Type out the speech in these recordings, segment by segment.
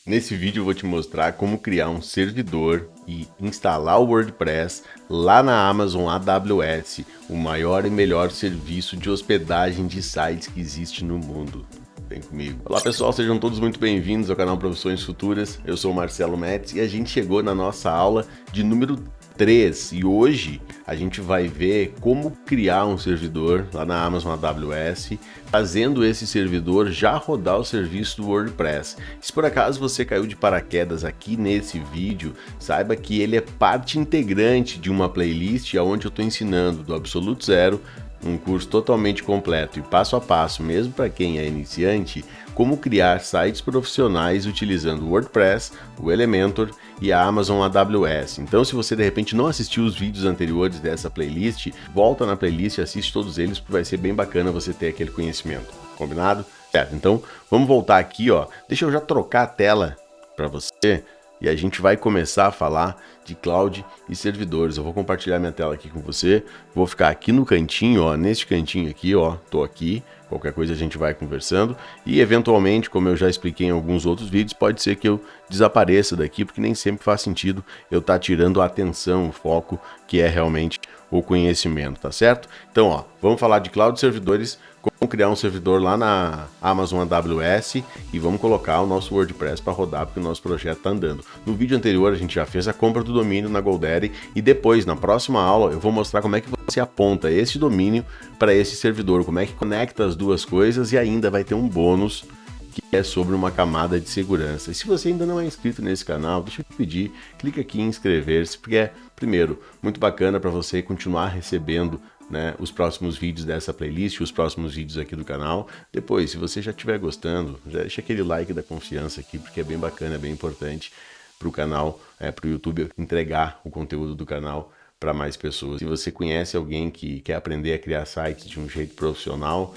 Nesse vídeo eu vou te mostrar como criar um servidor e instalar o WordPress lá na Amazon AWS, o maior e melhor serviço de hospedagem de sites que existe no mundo. Vem comigo. Olá pessoal, sejam todos muito bem-vindos ao canal Profissões Futuras. Eu sou o Marcelo Metz e a gente chegou na nossa aula de número 3 e hoje a gente vai ver como criar um servidor lá na Amazon AWS, fazendo esse servidor já rodar o serviço do WordPress. Se por acaso você caiu de paraquedas aqui nesse vídeo, saiba que ele é parte integrante de uma playlist onde eu estou ensinando do absoluto zero, um curso totalmente completo e passo a passo, mesmo para quem é iniciante, como criar sites profissionais utilizando o WordPress, o Elementor e a Amazon AWS. Então, se você de repente não assistiu os vídeos anteriores dessa playlist, volta na playlist e assiste todos eles, porque vai ser bem bacana você ter aquele conhecimento. Combinado? Certo, então vamos voltar aqui, ó. Deixa eu já trocar a tela para você. E a gente vai começar a falar de cloud e servidores. Eu vou compartilhar minha tela aqui com você. Vou ficar aqui no cantinho, ó, neste cantinho aqui, ó, tô aqui. Qualquer coisa a gente vai conversando e eventualmente, como eu já expliquei em alguns outros vídeos, pode ser que eu desapareça daqui, porque nem sempre faz sentido eu estar tirando a atenção, o foco, que é realmente o conhecimento, tá certo? Então, ó, vamos falar de cloud e servidores, como criar um servidor lá na Amazon AWS e vamos colocar o nosso WordPress para rodar, porque o nosso projeto está andando. No vídeo anterior a gente já fez a compra do domínio na GoDaddy e depois, na próxima aula, eu vou mostrar como é que você aponta esse domínio para esse servidor, como é que conecta as duas coisas e ainda vai ter um bônus que é sobre uma camada de segurança. E se você ainda não é inscrito nesse canal, deixa eu te pedir, clica aqui em inscrever-se, porque é, primeiro, muito bacana para você continuar recebendo, né, os próximos vídeos dessa playlist, os próximos vídeos aqui do canal. Depois, se você já estiver gostando, já deixa aquele like da confiança aqui, porque é bem bacana, é bem importante para o canal, para o YouTube entregar o conteúdo do canal para mais pessoas. Se você conhece alguém que quer aprender a criar sites de um jeito profissional,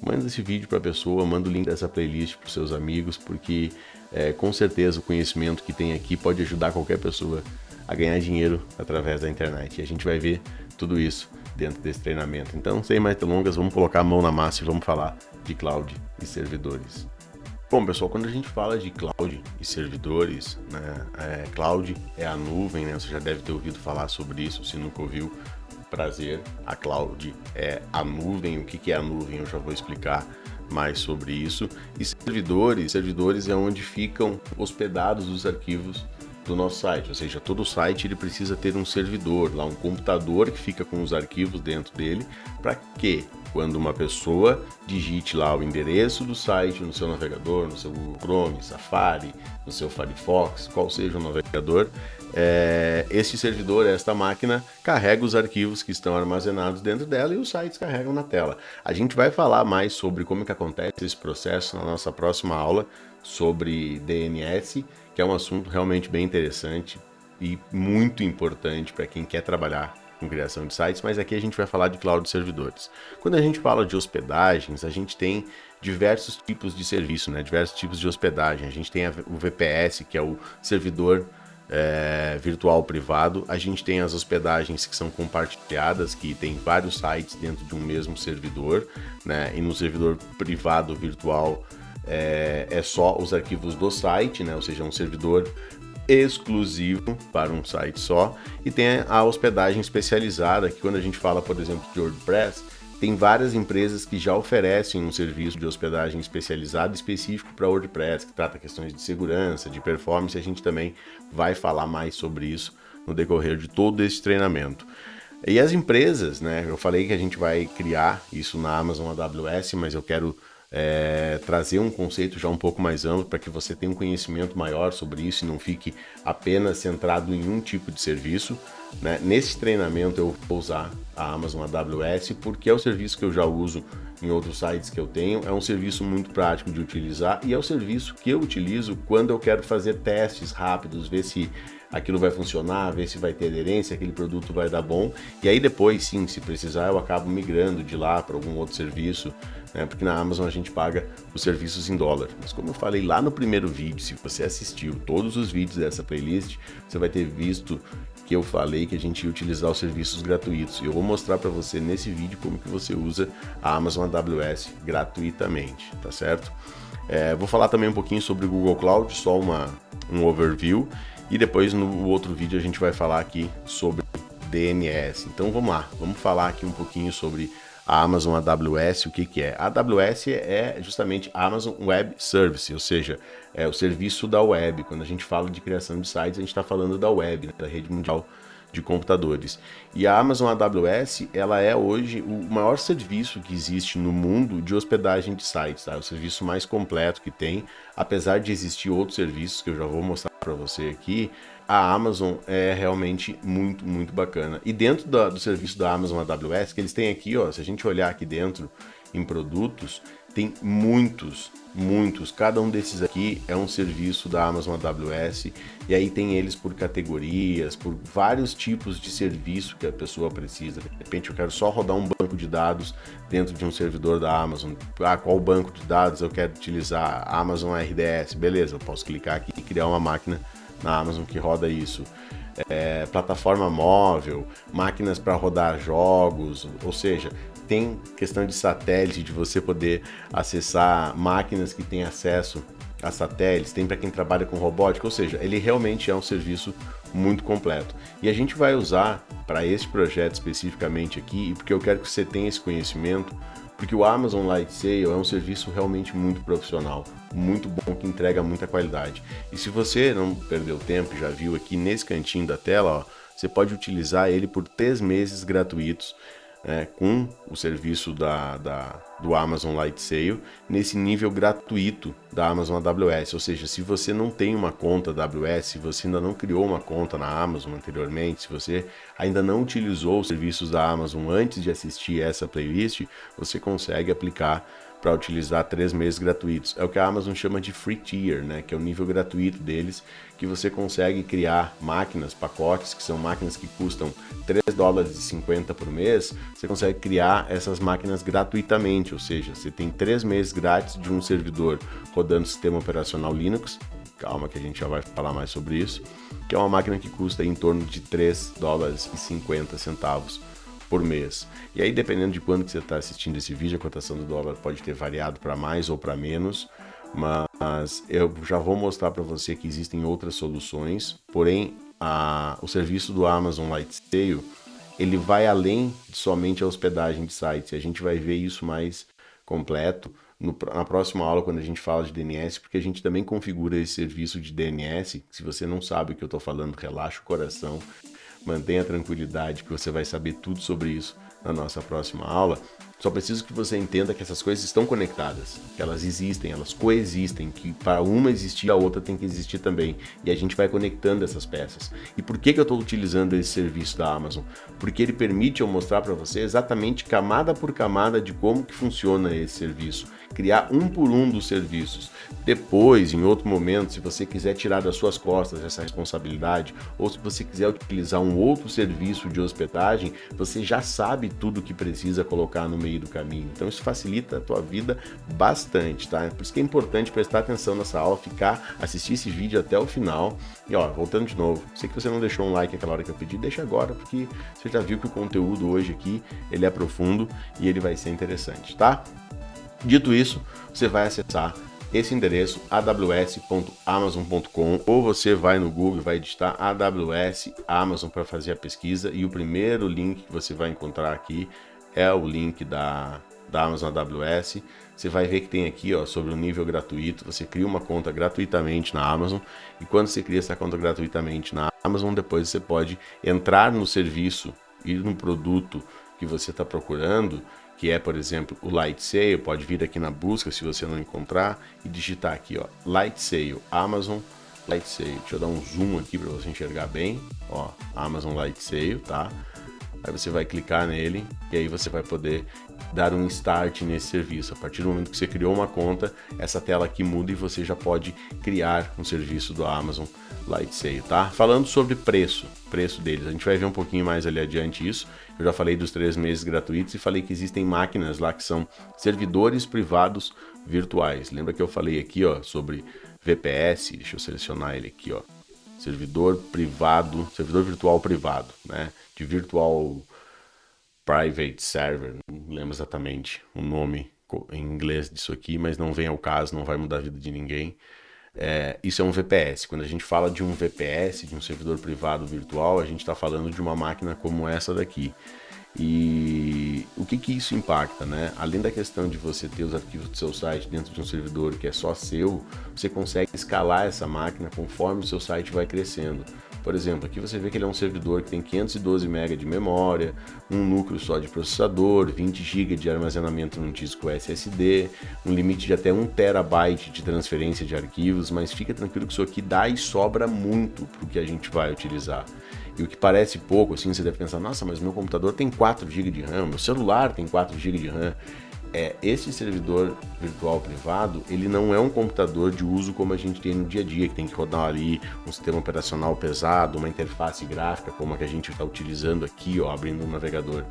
manda esse vídeo para a pessoa, manda o link dessa playlist para os seus amigos, porque com certeza o conhecimento que tem aqui pode ajudar qualquer pessoa a ganhar dinheiro através da internet. E a gente vai ver tudo isso dentro desse treinamento. Então, sem mais delongas, vamos colocar a mão na massa e vamos falar de cloud e servidores. Bom, pessoal, quando a gente fala de cloud e servidores, né, cloud é a nuvem, né? Você já deve ter ouvido falar sobre isso, se nunca ouviu, prazer. A cloud é a nuvem. O que é a nuvem? Eu já vou explicar mais sobre isso. E servidores é onde ficam hospedados os arquivos do nosso site, ou seja, todo site ele precisa ter um servidor, lá um computador que fica com os arquivos dentro dele, para que quando uma pessoa digite lá o endereço do site no seu navegador, no seu Google Chrome, Safari, no seu Firefox, qual seja o navegador, este servidor, esta máquina, carrega os arquivos que estão armazenados dentro dela e os sites carregam na tela. A gente vai falar mais sobre como que acontece esse processo na nossa próxima aula sobre DNS, que é um assunto realmente bem interessante e muito importante para quem quer trabalhar com criação de sites, mas aqui a gente vai falar de cloud servidores. Quando a gente fala de hospedagens, a gente tem diversos tipos de serviço, né? Diversos tipos de hospedagem. A gente tem o VPS, que é o servidor virtual privado. A gente tem as hospedagens que são compartilhadas, que tem vários sites dentro de um mesmo servidor, né? E no servidor privado virtual é só os arquivos do site, né? Ou seja, um servidor exclusivo para um site só. E tem a hospedagem especializada, que quando a gente fala, por exemplo, de WordPress, tem várias empresas que já oferecem um serviço de hospedagem especializado específico para WordPress, que trata questões de segurança, de performance. A gente também vai falar mais sobre isso no decorrer de todo esse treinamento. E as empresas, né? Eu falei que a gente vai criar isso na Amazon AWS, mas eu quero trazer um conceito já um pouco mais amplo para que você tenha um conhecimento maior sobre isso e não fique apenas centrado em um tipo de serviço, né? Nesse treinamento eu vou usar a Amazon AWS porque é o serviço que eu já uso em outros sites que eu tenho, é um serviço muito prático de utilizar e é o serviço que eu utilizo quando eu quero fazer testes rápidos, ver se aquilo vai funcionar, ver se vai ter aderência, aquele produto vai dar bom. E aí depois, sim, se precisar, eu acabo migrando de lá para algum outro serviço, né? Porque na Amazon a gente paga os serviços em dólar. Mas como eu falei lá no primeiro vídeo, se você assistiu todos os vídeos dessa playlist, você vai ter visto que eu falei que a gente ia utilizar os serviços gratuitos. Eu vou mostrar para você nesse vídeo como que você usa a Amazon AWS gratuitamente, tá certo? Vou falar também um pouquinho sobre o Google Cloud, só um overview, e depois no outro vídeo a gente vai falar aqui sobre DNS. Então vamos lá, vamos falar aqui um pouquinho sobre a Amazon AWS, o que é? A AWS é justamente Amazon Web Service, ou seja, é o serviço da web. Quando a gente fala de criação de sites, a gente está falando da web, né, da rede mundial de computadores. E a Amazon AWS, ela é hoje o maior serviço que existe no mundo de hospedagem de sites, tá? É o serviço mais completo que tem, apesar de existir outros serviços que eu já vou mostrar para você aqui. A Amazon é realmente muito, muito bacana. E dentro do serviço da Amazon AWS, que eles têm aqui, ó, se a gente olhar aqui dentro em produtos, tem muitos. Cada um desses aqui é um serviço da Amazon AWS, e aí tem eles por categorias, por vários tipos de serviço que a pessoa precisa. De repente eu quero só rodar um banco de dados dentro de um servidor da Amazon. Qual banco de dados eu quero utilizar? Amazon RDS, beleza, eu posso clicar aqui e criar uma máquina na Amazon que roda isso. Plataforma móvel, máquinas para rodar jogos, ou seja, tem questão de satélite, de você poder acessar máquinas que têm acesso a satélites, tem para quem trabalha com robótica, ou seja, ele realmente é um serviço muito completo. E a gente vai usar para esse projeto especificamente aqui, porque eu quero que você tenha esse conhecimento, porque o Amazon Lightsail é um serviço realmente muito profissional, muito bom, que entrega muita qualidade. E se você não perdeu tempo, já viu aqui nesse cantinho da tela, ó, você pode utilizar ele por 3 meses gratuitos, com o serviço do Amazon Lightsail, nesse nível gratuito da Amazon AWS. Ou seja, se você não tem uma conta AWS, se você ainda não criou uma conta na Amazon anteriormente, se você ainda não utilizou os serviços da Amazon antes de assistir essa playlist, você consegue aplicar para utilizar 3 meses gratuitos. É o que a Amazon chama de Free Tier, né? Que é o nível gratuito deles, que você consegue criar máquinas, pacotes, que são máquinas que custam $3,50 por mês. Você consegue criar essas máquinas gratuitamente, ou seja, você tem 3 meses grátis de um servidor rodando sistema operacional Linux. Calma que a gente já vai falar mais sobre isso, que é uma máquina que custa em torno de $3,50 por mês. E aí, dependendo de quando que você está assistindo esse vídeo, a cotação do dólar pode ter variado para mais ou para menos, mas eu já vou mostrar para você que existem outras soluções, porém o serviço do Amazon Lightsail, ele vai além de somente a hospedagem de sites. A gente vai ver isso mais completo na próxima aula, quando a gente fala de DNS, porque a gente também configura esse serviço de DNS. Se você não sabe o que eu estou falando, relaxa o coração, mantenha a tranquilidade, que você vai saber tudo sobre isso na nossa próxima aula. Só preciso que você entenda que essas coisas estão conectadas, que elas existem, elas coexistem, que para uma existir, a outra tem que existir também. E a gente vai conectando essas peças. E por que eu estou utilizando esse serviço da Amazon? Porque ele permite eu mostrar para você exatamente camada por camada de como que funciona esse serviço. Criar um por um dos serviços. Depois, em outro momento, se você quiser tirar das suas costas essa responsabilidade, ou se você quiser utilizar um outro serviço de hospedagem, você já sabe tudo que precisa colocar no meio do caminho. Então isso facilita a tua vida bastante, tá? Por isso que é importante prestar atenção nessa aula, assistir esse vídeo até o final. E ó, voltando de novo, sei que você não deixou um like naquela hora que eu pedi, deixa agora, porque você já viu que o conteúdo hoje aqui, ele é profundo e ele vai ser interessante, tá? Dito isso, você vai acessar esse endereço aws.amazon.com, ou você vai no Google e vai digitar AWS Amazon para fazer a pesquisa, e o primeiro link que você vai encontrar aqui é o link da Amazon AWS. Você vai ver que tem aqui, ó, sobre o nível gratuito. Você cria uma conta gratuitamente na Amazon, e quando você cria essa conta gratuitamente na Amazon, depois você pode entrar no serviço, ir no produto que você está procurando, que é, por exemplo, o Lightsail. Pode vir aqui na busca se você não encontrar e digitar aqui, ó, Lightsail, Amazon Lightsail. Deixa eu dar um zoom aqui para você enxergar bem, ó, Amazon Lightsail, tá? Aí você vai clicar nele e aí você vai poder dar um start nesse serviço. A partir do momento que você criou uma conta, essa tela aqui muda e você já pode criar um serviço do Amazon Lightsail, tá? Falando sobre preço deles, a gente vai ver um pouquinho mais ali adiante isso. Eu já falei dos 3 meses gratuitos e falei que existem máquinas lá que são servidores privados virtuais. Lembra que eu falei aqui, ó, sobre VPS? Deixa eu selecionar ele aqui, ó. servidor privado, servidor virtual privado, né? De Virtual Private Server, não lembro exatamente o nome em inglês disso aqui, mas não vem ao caso, não vai mudar a vida de ninguém. Isso é um VPS. Quando a gente fala de um VPS, de um servidor privado virtual, a gente está falando de uma máquina como essa daqui. E o que isso impacta, né? Além da questão de você ter os arquivos do seu site dentro de um servidor que é só seu, você consegue escalar essa máquina conforme o seu site vai crescendo. Por exemplo, aqui você vê que ele é um servidor que tem 512 MB de memória, um núcleo só de processador, 20 GB de armazenamento num disco SSD, um limite de até 1 TB de transferência de arquivos, mas fica tranquilo que isso aqui dá e sobra muito para o que a gente vai utilizar. E o que parece pouco, assim, você deve pensar, nossa, mas meu computador tem 4 GB de RAM, meu celular tem 4 GB de RAM. Esse servidor virtual privado, ele não é um computador de uso como a gente tem no dia a dia, que tem que rodar ali um sistema operacional pesado, uma interface gráfica como a que a gente está utilizando aqui, ó, abrindo o navegador.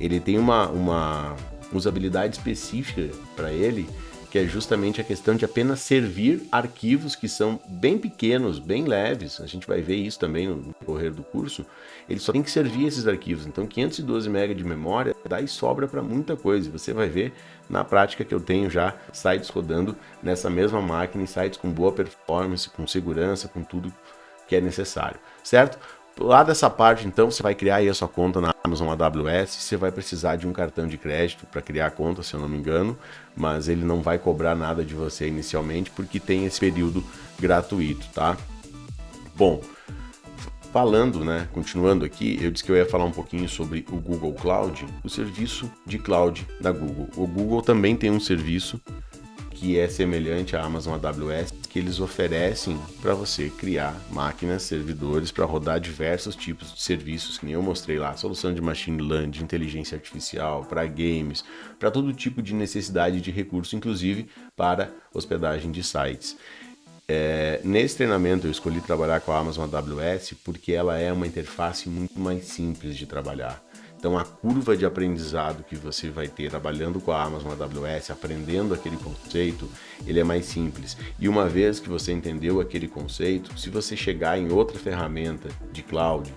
Ele tem uma usabilidade específica para ele, que é justamente a questão de apenas servir arquivos que são bem pequenos, bem leves. A gente vai ver isso também no decorrer do curso. Ele só tem que servir esses arquivos. Então 512 MB de memória dá e sobra para muita coisa. Você vai ver na prática que eu tenho já sites rodando nessa mesma máquina, sites com boa performance, com segurança, com tudo que é necessário, certo? Lá dessa parte, então, você vai criar aí a sua conta na Amazon AWS, você vai precisar de um cartão de crédito para criar a conta, se eu não me engano, mas ele não vai cobrar nada de você inicialmente, porque tem esse período gratuito, tá? Bom, falando, né, continuando aqui, eu disse que eu ia falar um pouquinho sobre o Google Cloud, o serviço de cloud da Google. O Google também tem um serviço que é semelhante à Amazon AWS, que eles oferecem para você criar máquinas, servidores para rodar diversos tipos de serviços, que nem eu mostrei lá, solução de machine learning, de inteligência artificial, para games, para todo tipo de necessidade de recurso, inclusive para hospedagem de sites. Nesse treinamento eu escolhi trabalhar com a Amazon AWS porque ela é uma interface muito mais simples de trabalhar. Então a curva de aprendizado que você vai ter trabalhando com a Amazon AWS, aprendendo aquele conceito, ele é mais simples. E uma vez que você entendeu aquele conceito, se você chegar em outra ferramenta de cloud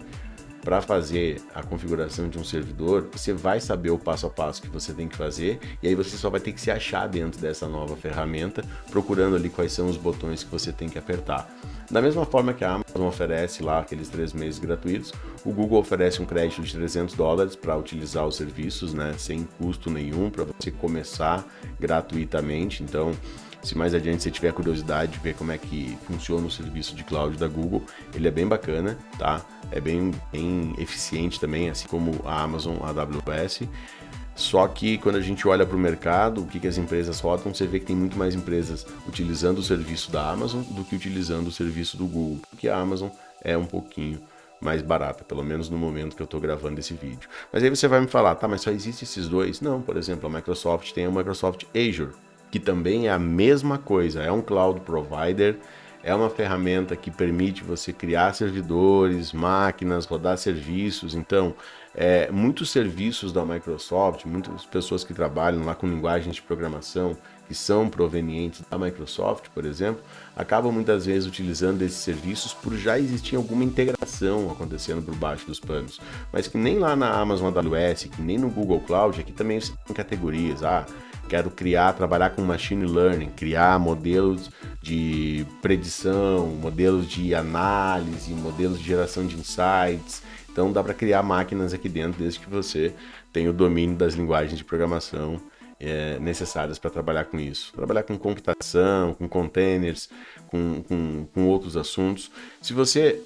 para fazer a configuração de um servidor, você vai saber o passo a passo que você tem que fazer e aí você só vai ter que se achar dentro dessa nova ferramenta, procurando ali quais são os botões que você tem que apertar. Da mesma forma que a Amazon oferece lá aqueles 3 meses gratuitos, o Google oferece um crédito de $300 para utilizar os serviços, né, sem custo nenhum, para você começar gratuitamente. Então, se mais adiante você tiver curiosidade de ver como é que funciona o serviço de cloud da Google, ele é bem bacana, tá? É bem eficiente também, assim como a Amazon AWS. Só que quando a gente olha para o mercado, o que as empresas rodam, você vê que tem muito mais empresas utilizando o serviço da Amazon do que utilizando o serviço do Google, porque a Amazon é um pouquinho mais barata, pelo menos no momento que eu estou gravando esse vídeo. Mas aí você vai me falar, tá, mas só existe esses dois? Não, por exemplo, a Microsoft tem o Microsoft Azure, que também é a mesma coisa, é um cloud provider, é uma ferramenta que permite você criar servidores, máquinas, rodar serviços. Então, muitos serviços da Microsoft, muitas pessoas que trabalham lá com linguagens de programação que são provenientes da Microsoft, por exemplo, acabam muitas vezes utilizando esses serviços por já existir alguma integração acontecendo por baixo dos panos. Mas que nem lá na Amazon AWS, que nem no Google Cloud, aqui também você tem categorias. Quero trabalhar com machine learning, criar modelos de predição, modelos de análise, modelos de geração de insights. Então dá para criar máquinas aqui dentro, desde que você tenha o domínio das linguagens de programação necessárias para trabalhar com isso. Trabalhar com computação, com containers, com outros assuntos. Se você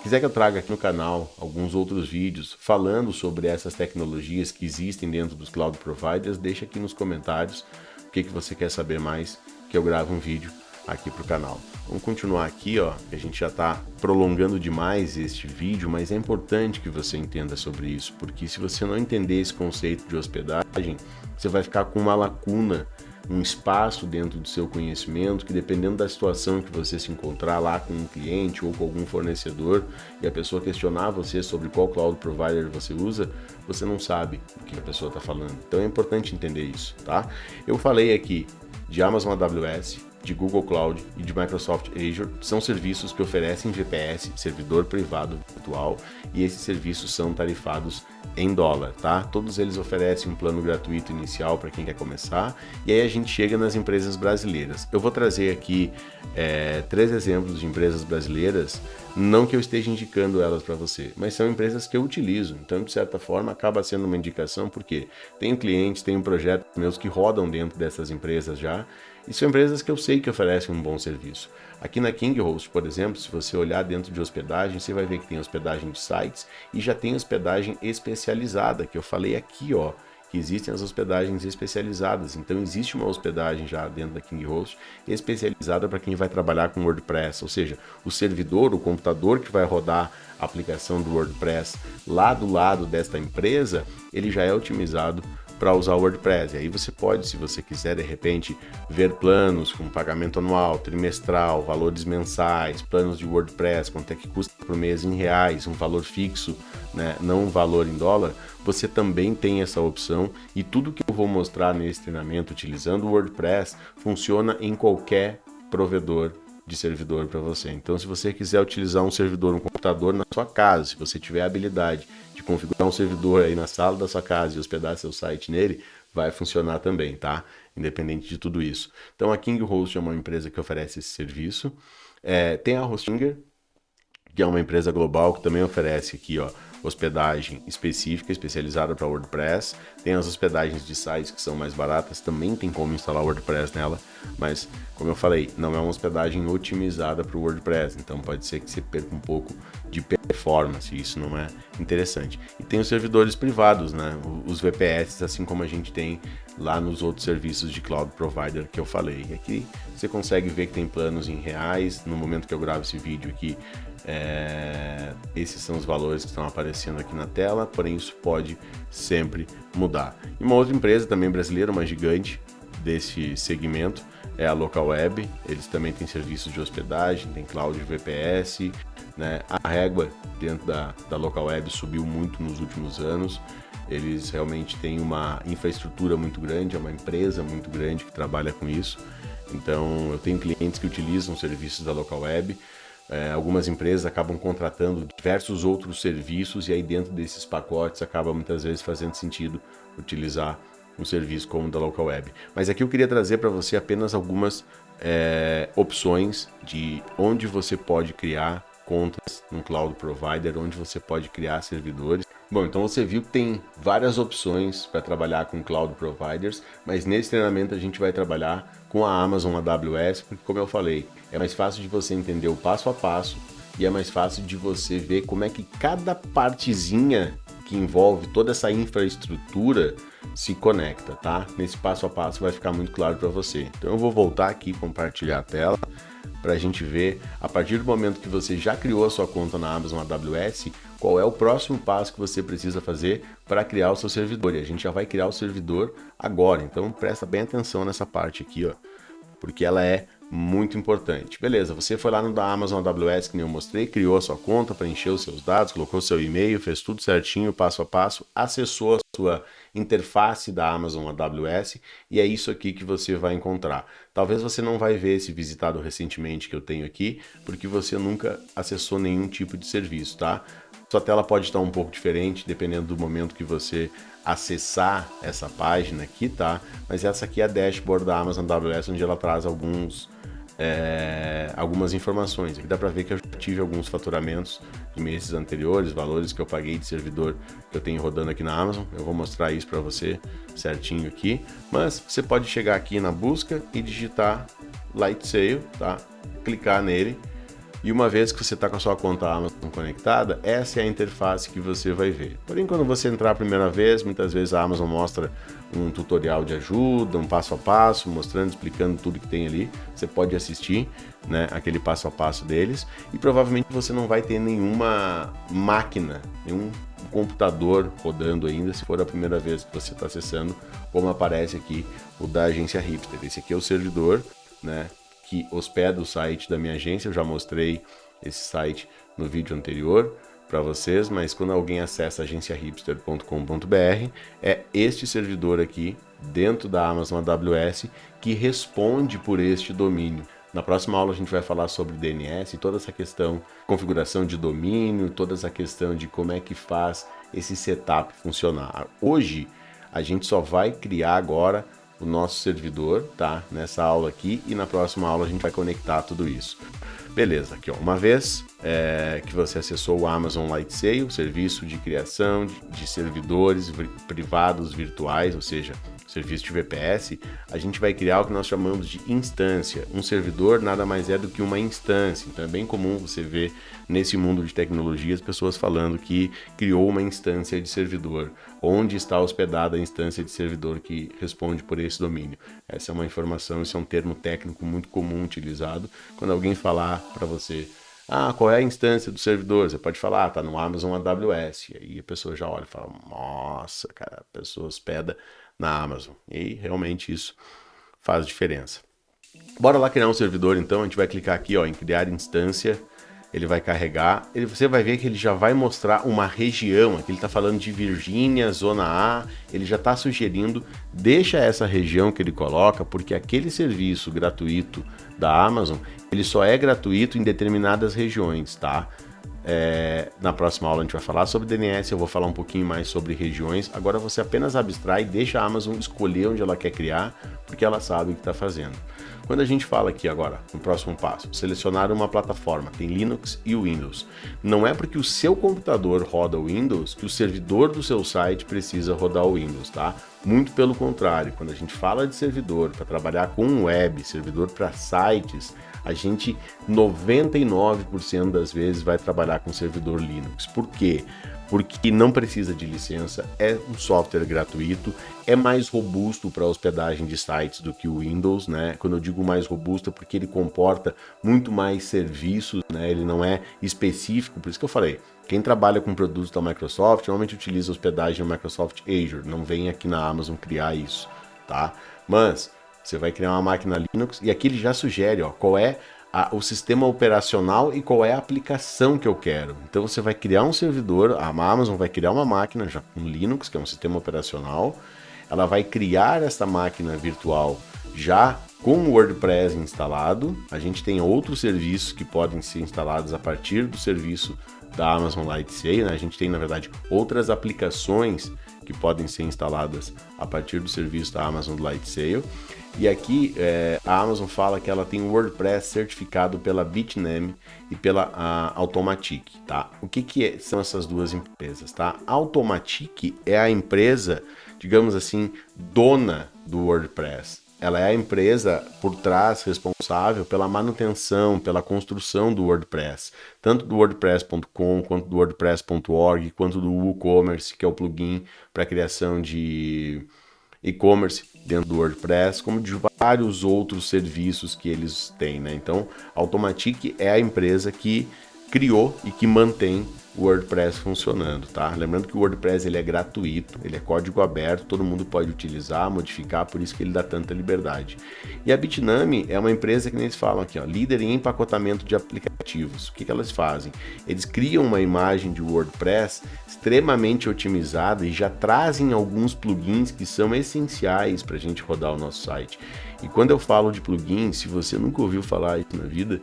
quiser que eu traga aqui no canal alguns outros vídeos falando sobre essas tecnologias que existem dentro dos cloud providers, deixa aqui nos comentários o que você quer saber mais, que eu gravo um vídeo aqui para o canal. Vamos continuar aqui, ó, que a gente já está prolongando demais este vídeo, mas é importante que você entenda sobre isso, porque se você não entender esse conceito de hospedagem, você vai ficar com uma lacuna, um espaço dentro do seu conhecimento que, dependendo da situação que você se encontrar lá com um cliente ou com algum fornecedor e a pessoa questionar você sobre qual cloud provider você usa, você não sabe o que a pessoa está falando. Então é importante entender isso, tá? Eu falei aqui de Amazon AWS, de Google Cloud e de Microsoft Azure são serviços que oferecem VPS, servidor privado virtual, e esses serviços são tarifados em dólar, tá? Todos eles oferecem um plano gratuito inicial para quem quer começar, e aí a gente chega nas empresas brasileiras. Eu vou trazer aqui 3 exemplos de empresas brasileiras, não que eu esteja indicando elas para você, mas são empresas que eu utilizo, então de certa forma acaba sendo uma indicação, porque tenho clientes, tenho projetos meus que rodam dentro dessas empresas já, e são empresas que eu sei que oferecem um bom serviço. Aqui na KingHost, por exemplo, se você olhar dentro de hospedagem, você vai ver que tem hospedagem de sites e já tem hospedagem especializada, que eu falei aqui, ó, que existem as hospedagens especializadas. Então existe uma hospedagem já dentro da KingHost especializada para quem vai trabalhar com WordPress, ou seja, o servidor, o computador que vai rodar a aplicação do WordPress lá do lado desta empresa, ele já é otimizado para usar o WordPress. E aí você pode, se você quiser, de repente, ver planos com pagamento anual, trimestral, valores mensais, planos de WordPress, quanto é que custa por mês em reais, um valor fixo, né? Não um valor em dólar, você também tem essa opção, e tudo que eu vou mostrar nesse treinamento utilizando o WordPress funciona em qualquer provedor de servidor para você. Então, se você quiser utilizar um servidor, um computador na sua casa, se você tiver a habilidade de configurar um servidor aí na sala da sua casa e hospedar seu site nele, vai funcionar também, tá? Independente de tudo isso. Então, a KingHost é uma empresa que oferece esse serviço. Tem a Hostinger, que é uma empresa global que também oferece aqui, ó, hospedagem específica, especializada para WordPress. Tem as hospedagens de sites que são mais baratas, também tem como instalar WordPress nela, mas, como eu falei, não é uma hospedagem otimizada para o WordPress, então pode ser que você perca um pouco de performance, e isso não é interessante. E tem os servidores privados, né? Os VPS, assim como a gente tem lá nos outros serviços de cloud provider que eu falei. E aqui você consegue ver que tem planos em reais. No momento que eu gravo esse vídeo aqui, esses são os valores que estão aparecendo aqui na tela, porém isso pode sempre mudar. E uma outra empresa também brasileira, uma gigante desse segmento, é a LocalWeb. Eles também têm serviços de hospedagem, tem cloud VPS, né? A régua dentro da LocalWeb subiu muito nos últimos anos. Eles realmente têm uma infraestrutura muito grande, é uma empresa muito grande que trabalha com isso. Então eu tenho clientes que utilizam serviços da LocalWeb. Algumas empresas acabam contratando diversos outros serviços, e aí dentro desses pacotes acaba muitas vezes fazendo sentido utilizar um serviço como o da LocalWeb. Mas aqui eu queria trazer para você apenas algumas opções de onde você pode criar contas no cloud provider, onde você pode criar servidores. Bom, então você viu que tem várias opções para trabalhar com cloud providers, mas nesse treinamento a gente vai trabalhar com a Amazon AWS, porque, como eu falei, é mais fácil de você entender o passo a passo e é mais fácil de você ver como é que cada partezinha que envolve toda essa infraestrutura se conecta, tá? Nesse passo a passo vai ficar muito claro para você. Então eu vou voltar aqui e compartilhar a tela para a gente ver, a partir do momento que você já criou a sua conta na Amazon AWS, qual é o próximo passo que você precisa fazer para criar o seu servidor. E a gente já vai criar o servidor agora, então presta bem atenção nessa parte aqui, ó, porque ela é muito importante. Beleza, você foi lá no da Amazon AWS, que nem eu mostrei, criou a sua conta, preencheu os seus dados, colocou seu e-mail, fez tudo certinho, passo a passo, acessou a sua interface da Amazon AWS, e é isso aqui que você vai encontrar. Talvez você não vai ver esse visitado recentemente que eu tenho aqui, porque você nunca acessou nenhum tipo de serviço, tá? Sua tela pode estar um pouco diferente, dependendo do momento que você acessar essa página aqui, tá? Mas essa aqui é a dashboard da Amazon AWS, onde ela traz algumas informações. Aqui dá para ver que eu já tive alguns faturamentos de meses anteriores, valores que eu paguei de servidor que eu tenho rodando aqui na Amazon. Eu vou mostrar isso para você certinho aqui. Mas você pode chegar aqui na busca e digitar Lightsail, tá? Clicar nele. E uma vez que você está com a sua conta Amazon conectada, essa é a interface que você vai ver. Porém, quando você entrar a primeira vez, muitas vezes a Amazon mostra um tutorial de ajuda, um passo a passo, mostrando, explicando tudo que tem ali. Você pode assistir, né, aquele passo a passo deles, e provavelmente você não vai ter nenhuma máquina, nenhum computador rodando ainda, se for a primeira vez que você está acessando, como aparece aqui o da agência Hipster. Esse aqui é o servidor, né, que hospeda o site da minha agência. Eu já mostrei esse site no vídeo anterior. para vocês, mas quando alguém acessa agenciahipster.com.br, é este servidor aqui dentro da Amazon AWS que responde por este domínio. Na próxima aula a gente vai falar sobre DNS, toda essa questão, configuração de domínio, toda essa questão de como é que faz esse setup funcionar. Hoje a gente só vai criar agora o nosso servidor, tá? Nessa aula aqui, e na próxima aula a gente vai conectar tudo isso. Beleza, aqui ó, uma vez que você acessou o Amazon Lightsail, o serviço de criação de servidores privados virtuais, ou seja, serviço de VPS, a gente vai criar o que nós chamamos de instância. Um servidor nada mais é do que uma instância. Então é bem comum você ver nesse mundo de tecnologia as pessoas falando que criou uma instância de servidor. Onde está hospedada a instância de servidor que responde por esse domínio? Essa é uma informação, esse é um termo técnico muito comum utilizado. Quando alguém falar para você, qual é a instância do servidor? Você pode falar, tá no Amazon AWS. E aí a pessoa já olha e fala, nossa, cara, a pessoa hospeda na Amazon. E realmente isso faz diferença. Bora lá criar um servidor então. A gente vai clicar aqui ó, em criar instância. Ele vai carregar. Você vai ver que ele já vai mostrar uma região. Aqui ele está falando de Virgínia, Zona A. Ele já está sugerindo, deixa essa região que ele coloca, porque aquele serviço gratuito da Amazon, ele só é gratuito em determinadas regiões, tá? Na próxima aula a gente vai falar sobre DNS, eu vou falar um pouquinho mais sobre regiões. Agora você apenas abstrai e deixa a Amazon escolher onde ela quer criar, porque ela sabe o que está fazendo. Quando a gente fala aqui agora, no próximo passo, selecionar uma plataforma, tem Linux e Windows. Não é porque o seu computador roda o Windows que o servidor do seu site precisa rodar o Windows, tá? Muito pelo contrário, quando a gente fala de servidor para trabalhar com web, servidor para sites, a gente 99% das vezes vai trabalhar com servidor Linux. Por quê? Porque não precisa de licença, é um software gratuito, é mais robusto para hospedagem de sites do que o Windows, né? Quando eu digo mais robusto é porque ele comporta muito mais serviços, né? Ele não é específico, por isso que eu falei, quem trabalha com produtos da Microsoft normalmente utiliza hospedagem no Microsoft Azure, não vem aqui na Amazon criar isso, tá? Mas você vai criar uma máquina Linux e aqui ele já sugere ó, qual é o sistema operacional e qual é a aplicação que eu quero. Então você vai criar um servidor, a Amazon vai criar uma máquina já com Linux, que é um sistema operacional, ela vai criar essa máquina virtual já com o WordPress instalado. A gente tem outros serviços que podem ser instalados a partir do serviço da Amazon Lightsail, né? A gente tem, na verdade, outras aplicações que podem ser instaladas a partir do serviço da Amazon Lightsail. E aqui a Amazon fala que ela tem um WordPress certificado pela Bitnami e pela Automatic, tá? O que são essas duas empresas, tá? A Automatic é a empresa, digamos assim, dona do WordPress. Ela é a empresa por trás responsável pela manutenção, pela construção do WordPress, tanto do WordPress.com, quanto do WordPress.org, quanto do WooCommerce, que é o plugin para criação de e-commerce dentro do WordPress, como de vários outros serviços que eles têm, né? Então, a Automatic é a empresa que criou e que mantém o WordPress funcionando, tá? Lembrando que o WordPress ele é gratuito, ele é código aberto, todo mundo pode utilizar, modificar, por isso que ele dá tanta liberdade. E a Bitnami é uma empresa que eles falam aqui, ó, líder em empacotamento de aplicativos. O que elas fazem? Eles criam uma imagem de WordPress extremamente otimizada e já trazem alguns plugins que são essenciais para a gente rodar o nosso site. E quando eu falo de plugins, se você nunca ouviu falar isso na vida,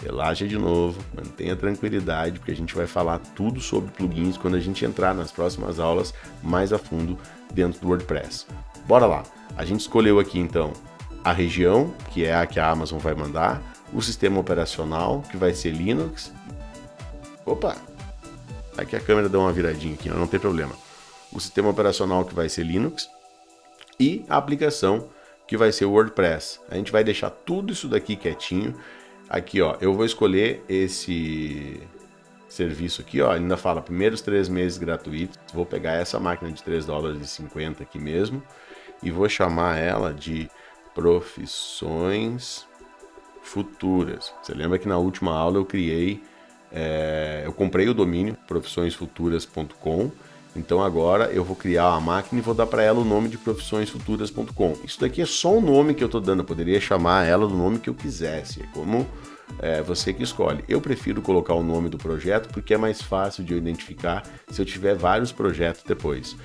relaxa de novo, mantenha tranquilidade, porque a gente vai falar tudo sobre plugins quando a gente entrar nas próximas aulas mais a fundo dentro do WordPress. Bora lá! A gente escolheu aqui então a região, que é a que a Amazon vai mandar, o sistema operacional, que vai ser Linux. Opa! Aqui a câmera deu uma viradinha aqui, não tem problema. O sistema operacional que vai ser Linux e a aplicação que vai ser o WordPress. A gente vai deixar tudo isso daqui quietinho. Aqui, ó, eu vou escolher esse serviço aqui, ó, ainda fala primeiros 3 meses gratuitos. Vou pegar essa máquina de $3,50 aqui mesmo e vou chamar ela de Profissões Futuras. Você lembra que na última aula eu eu comprei o domínio profissõesfuturas.com. Então agora eu vou criar uma máquina e vou dar para ela o nome de profissõesfuturas.com. Isso daqui é só o nome que eu estou dando, eu poderia chamar ela do nome que eu quisesse, como você que escolhe. Eu prefiro colocar o nome do projeto porque é mais fácil de eu identificar se eu tiver vários projetos depois.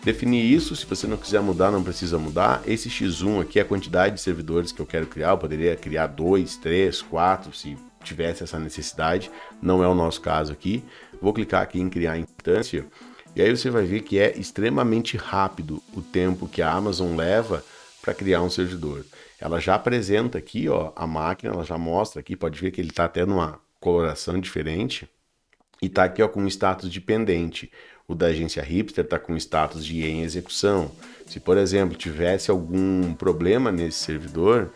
Definir isso, se você não quiser mudar, não precisa mudar. Esse X1 aqui é a quantidade de servidores que eu quero criar. Eu poderia criar 2, 3, 4, se tivesse essa necessidade. Não é o nosso caso aqui. Vou clicar aqui em criar instância. E aí você vai ver que é extremamente rápido o tempo que a Amazon leva para criar um servidor. Ela já apresenta aqui, ó, a máquina, ela já mostra aqui, pode ver que ele está até numa coloração diferente. E está aqui, ó, com status de pendente. O da agência Hipster está com status de em execução. Se, por exemplo, tivesse algum problema nesse servidor,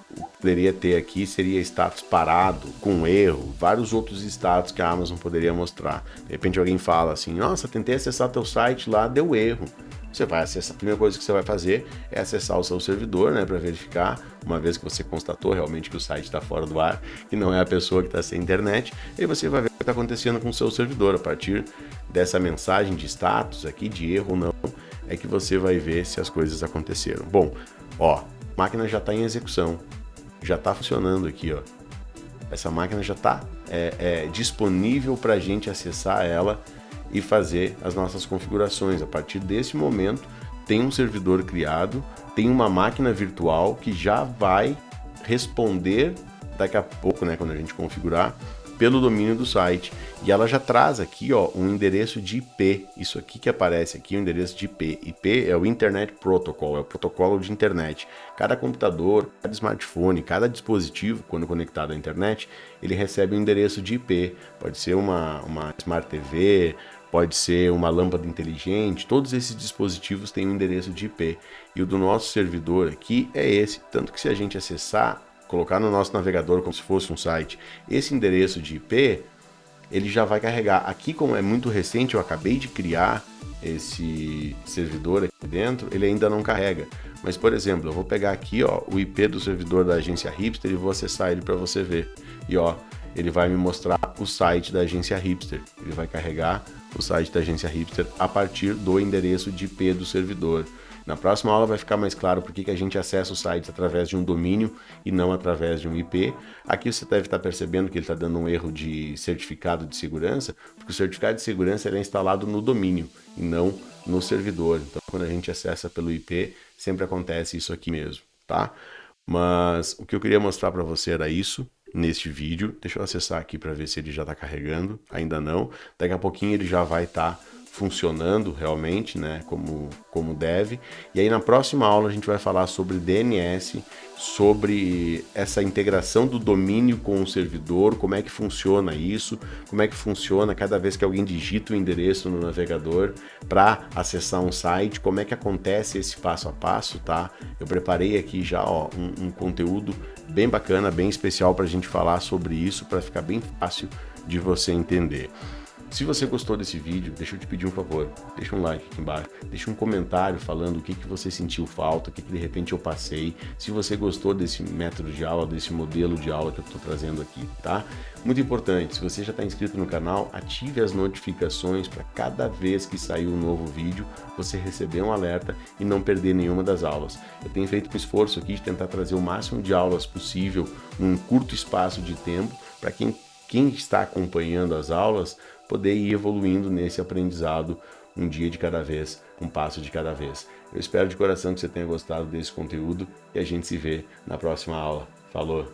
o que poderia ter aqui seria status parado, com erro, vários outros status que a Amazon poderia mostrar. De repente alguém fala assim, nossa, tentei acessar teu site lá, deu erro. Você vai acessar, a primeira coisa que você vai fazer é acessar o seu servidor, né, para verificar, uma vez que você constatou realmente que o site está fora do ar, que não é a pessoa que está sem internet, e aí você vai ver o que está acontecendo com o seu servidor. A partir dessa mensagem de status aqui, de erro ou não, é que você vai ver se as coisas aconteceram. Bom, ó, a máquina já está em execução, já está funcionando aqui, ó. Essa máquina já está disponível para a gente acessar ela e fazer as nossas configurações. A partir desse momento, tem um servidor criado, tem uma máquina virtual que já vai responder daqui a pouco, né, quando a gente configurar, pelo domínio do site. E ela já traz aqui, ó, um endereço de IP. Isso aqui que aparece aqui é o endereço de IP. IP é o Internet Protocol, é o protocolo de internet. Cada computador, cada smartphone, cada dispositivo, quando conectado à internet, ele recebe um endereço de IP. Pode ser uma Smart TV, pode ser uma lâmpada inteligente, todos esses dispositivos têm um endereço de IP. E o do nosso servidor aqui é esse, tanto que se a gente acessar, colocar no nosso navegador como se fosse um site, esse endereço de IP, ele já vai carregar. Aqui, como é muito recente, eu acabei de criar esse servidor aqui dentro, ele ainda não carrega. Mas, por exemplo, eu vou pegar aqui, ó, o IP do servidor da agência Hipster e vou acessar ele para você ver. E ó, ele vai me mostrar o site da agência Hipster. Ele vai carregar o site da agência Hipster a partir do endereço de IP do servidor. Na próxima aula vai ficar mais claro porque que a gente acessa o site através de um domínio e não através de um IP. Aqui você deve estar percebendo que ele está dando um erro de certificado de segurança, porque o certificado de segurança ele é instalado no domínio e não no servidor. Então, quando a gente acessa pelo IP, sempre acontece isso aqui mesmo, tá? Mas o que eu queria mostrar para você era isso neste vídeo. Deixa eu acessar aqui para ver se ele já está carregando. Ainda não. Daqui a pouquinho ele já vai estar funcionando realmente, né, como deve. E aí na próxima aula a gente vai falar sobre DNS, sobre essa integração do domínio com o servidor, como é que funciona isso, como é que funciona cada vez que alguém digita o endereço no navegador para acessar um site, como é que acontece esse passo a passo, tá? Eu preparei aqui já, ó, um conteúdo bem bacana, bem especial para a gente falar sobre isso, para ficar bem fácil de você entender. Se você gostou desse vídeo, deixa eu te pedir um favor, deixa um like aqui embaixo, deixa um comentário falando o que você sentiu falta, o que de repente eu passei, se você gostou desse método de aula, desse modelo de aula que eu estou trazendo aqui, tá? Muito importante, se você já está inscrito no canal, ative as notificações para cada vez que sair um novo vídeo, você receber um alerta e não perder nenhuma das aulas. Eu tenho feito um esforço aqui de tentar trazer o máximo de aulas possível num curto espaço de tempo, para quem está acompanhando as aulas poder ir evoluindo nesse aprendizado um dia de cada vez, um passo de cada vez. Eu espero de coração que você tenha gostado desse conteúdo e a gente se vê na próxima aula. Falou!